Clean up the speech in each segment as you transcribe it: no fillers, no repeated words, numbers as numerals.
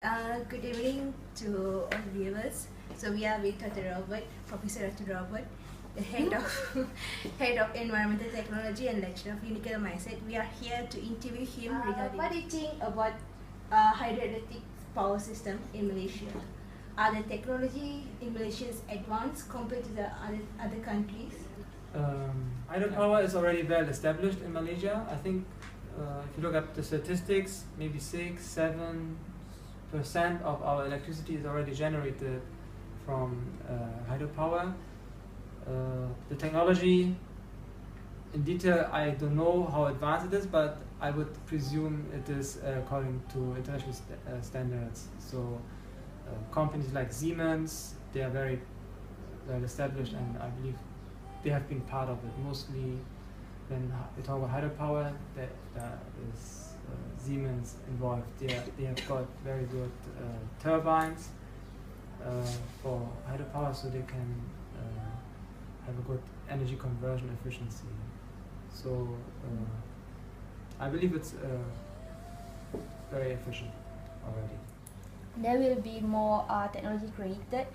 Good evening to all viewers. So we are with Dr. Robert, Professor Dr. Robert, the head of head of environmental technology and lecturer of Unical Mindset. We are here to interview him regarding what do you think about hydroelectric power system in Malaysia. Are the technology in Malaysia advanced compared to the other countries? Hydropower is already well established in Malaysia. I think if you look at the statistics, maybe 6-7% of our electricity is already generated from hydropower. The technology, in detail, I don't know how advanced it is, but I would presume it is according to international standards. So companies like Siemens, they are very well established, and I believe they have been part of it. Mostly when we talk about hydropower, there is Siemens involved. They have got very good turbines for hydropower, so they can have a good energy conversion efficiency. So I believe it's very efficient already. There will be more technology created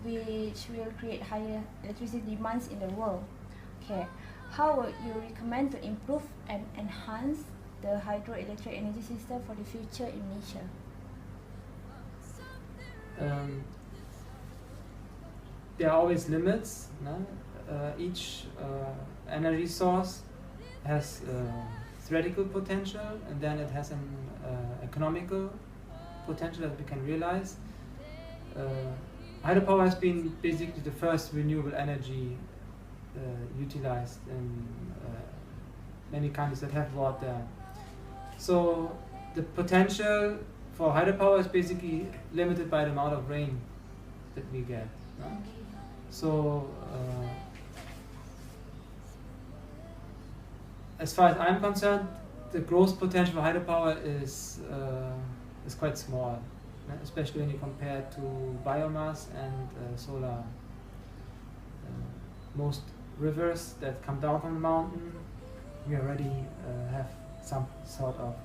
which will create higher electricity demands in the world. Okay, how would you recommend to improve and enhance the hydroelectric energy system for the future in Malaysia? There are always limits. No? Each energy source has theoretical potential, and then it has an economical potential that we can realize. Hydropower has been basically the first renewable energy utilized in many countries that have water. So the potential for hydropower is basically limited by the amount of rain that we get. No? So as far as I'm concerned, the growth potential for hydropower is quite small, especially when you compare to biomass and solar. Most rivers that come down from the mountain, we already have some sort of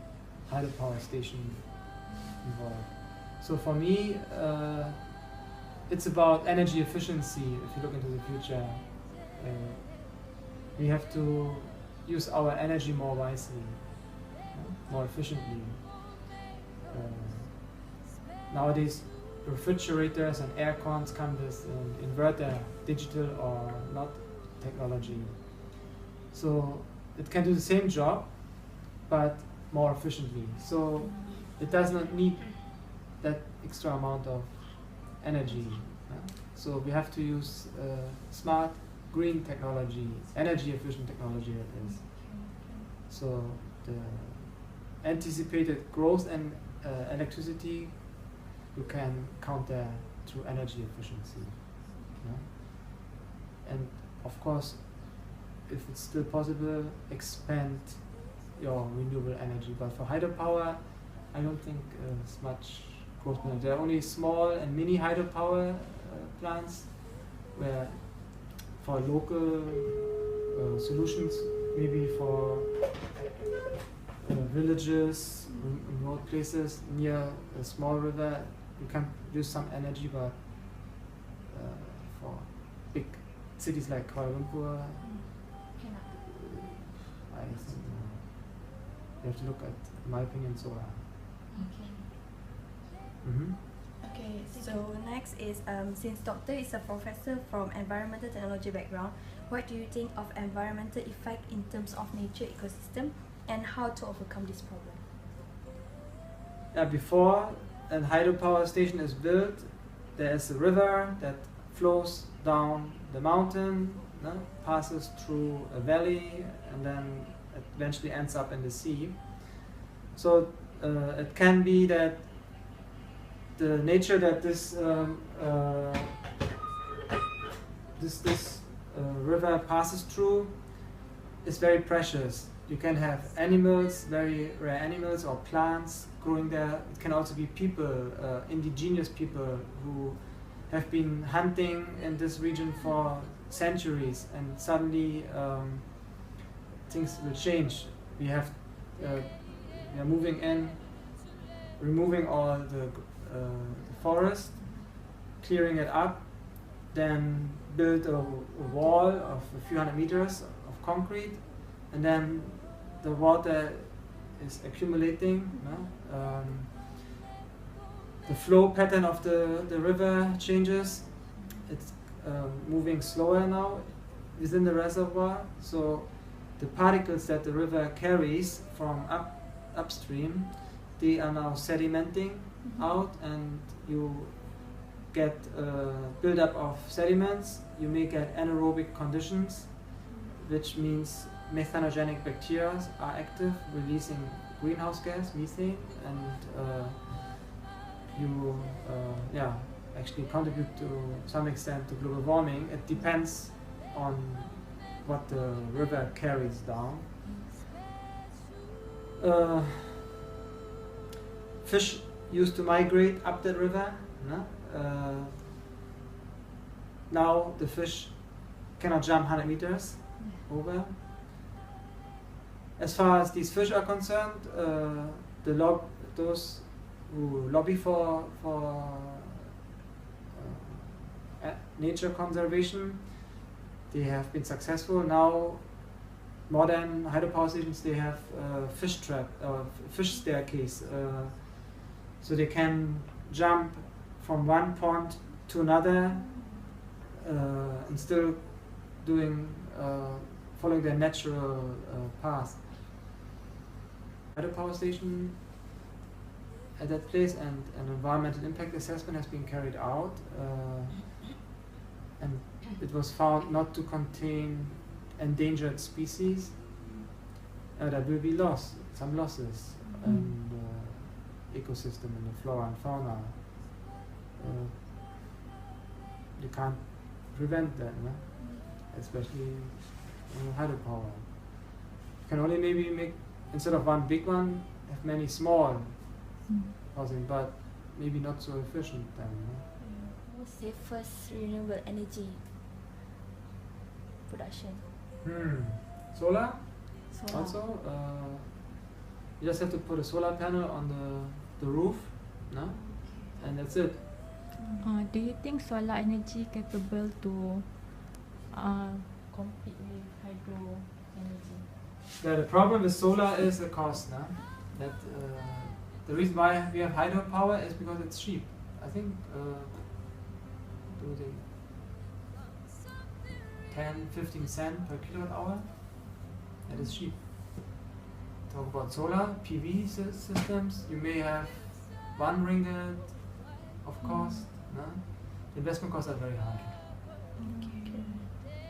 hydropower station involved. So for me, it's about energy efficiency. If you look into the future, we have to use our energy more wisely, more efficiently. Nowadays, refrigerators and air cons come with inverter, digital or not technology. So it can do the same job, but more efficiently. So it does not need that extra amount of energy. So we have to use smart, green technology, energy efficient technology that is. So the anticipated growth in electricity you can counter through energy efficiency. And of course, if it's still possible, expand your renewable energy. But for hydropower, I don't think it's much growth. There are only small and mini hydropower plants where for local solutions, maybe for villages, remote places near a small river, you can use some energy, but for big cities like Kuala Lumpur, I think you have to look at, in my opinion, solar. Okay, so next is since Doctor is a professor from environmental technology background, what do you think of environmental effect in terms of nature ecosystem and how to overcome this problem? Before a hydropower station is built, there is a river that flows down the mountain, passes through a valley, and then it eventually ends up in the sea. So it can be that the nature that this river passes through is very precious. You can have animals, very rare animals or plants growing there. It can also be people, indigenous people who have been hunting in this region for centuries, and suddenly things will change. We are moving in, removing all the the forest, clearing it up, then build a wall of a few hundred meters of concrete, and then the water is accumulating. The flow pattern of the river changes. It's moving slower now within the reservoir, so the particles that the river carries from upstream, they are now sedimenting out, and you get buildup of sediments. You may get anaerobic conditions, which means methanogenic bacteria are active, releasing greenhouse gas, methane, and you actually contribute to some extent to global warming. It depends on what the river carries down. Fish used to migrate up that river. Now the fish cannot jump 100 meters over. As far as these fish are concerned, those who lobby for nature conservation, they have been successful. Now modern hydropower stations, they have fish trap or fish staircase, so they can jump from one pond to another and still following their natural path. Hydropower station at that place, and an environmental impact assessment has been carried out, and it was found not to contain endangered species. There will be some losses in the ecosystem, in the flora and fauna. You can't prevent that, no? Especially hydropower. You can only maybe make, instead of one big one, have many small housing, but maybe not so efficient then. No? What's the first renewable energy production? Solar? Also, you just have to put a solar panel on the roof, no? And that's it. Do you think solar energy capable to compete with hydro energy? The problem with solar is the cost. No? That the reason why we have hydropower is because it's cheap. I think 10-15 cents per kilowatt hour. That is cheap. Talk about solar PV systems. You may have 1 ringgit of cost. No? The investment costs are very high.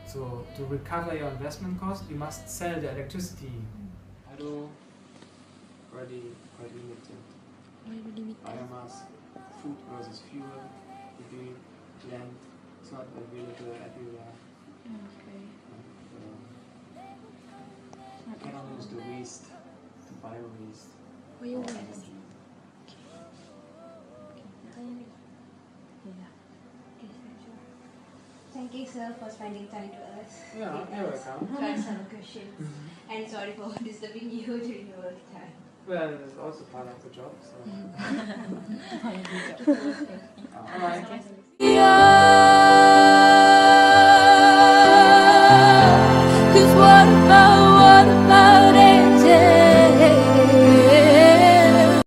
So to recover your investment cost, you must sell the electricity. Hydro already quite limited. Biomass, food versus fuel, would land. It's not available everywhere. You cannot use the waste, the bio waste. Thank you, sir, for spending time to us. Yeah, you're welcome. To answer our questions. And sorry for disturbing you during your work time. Well, it's also part of the job. So. Alright. Yeah.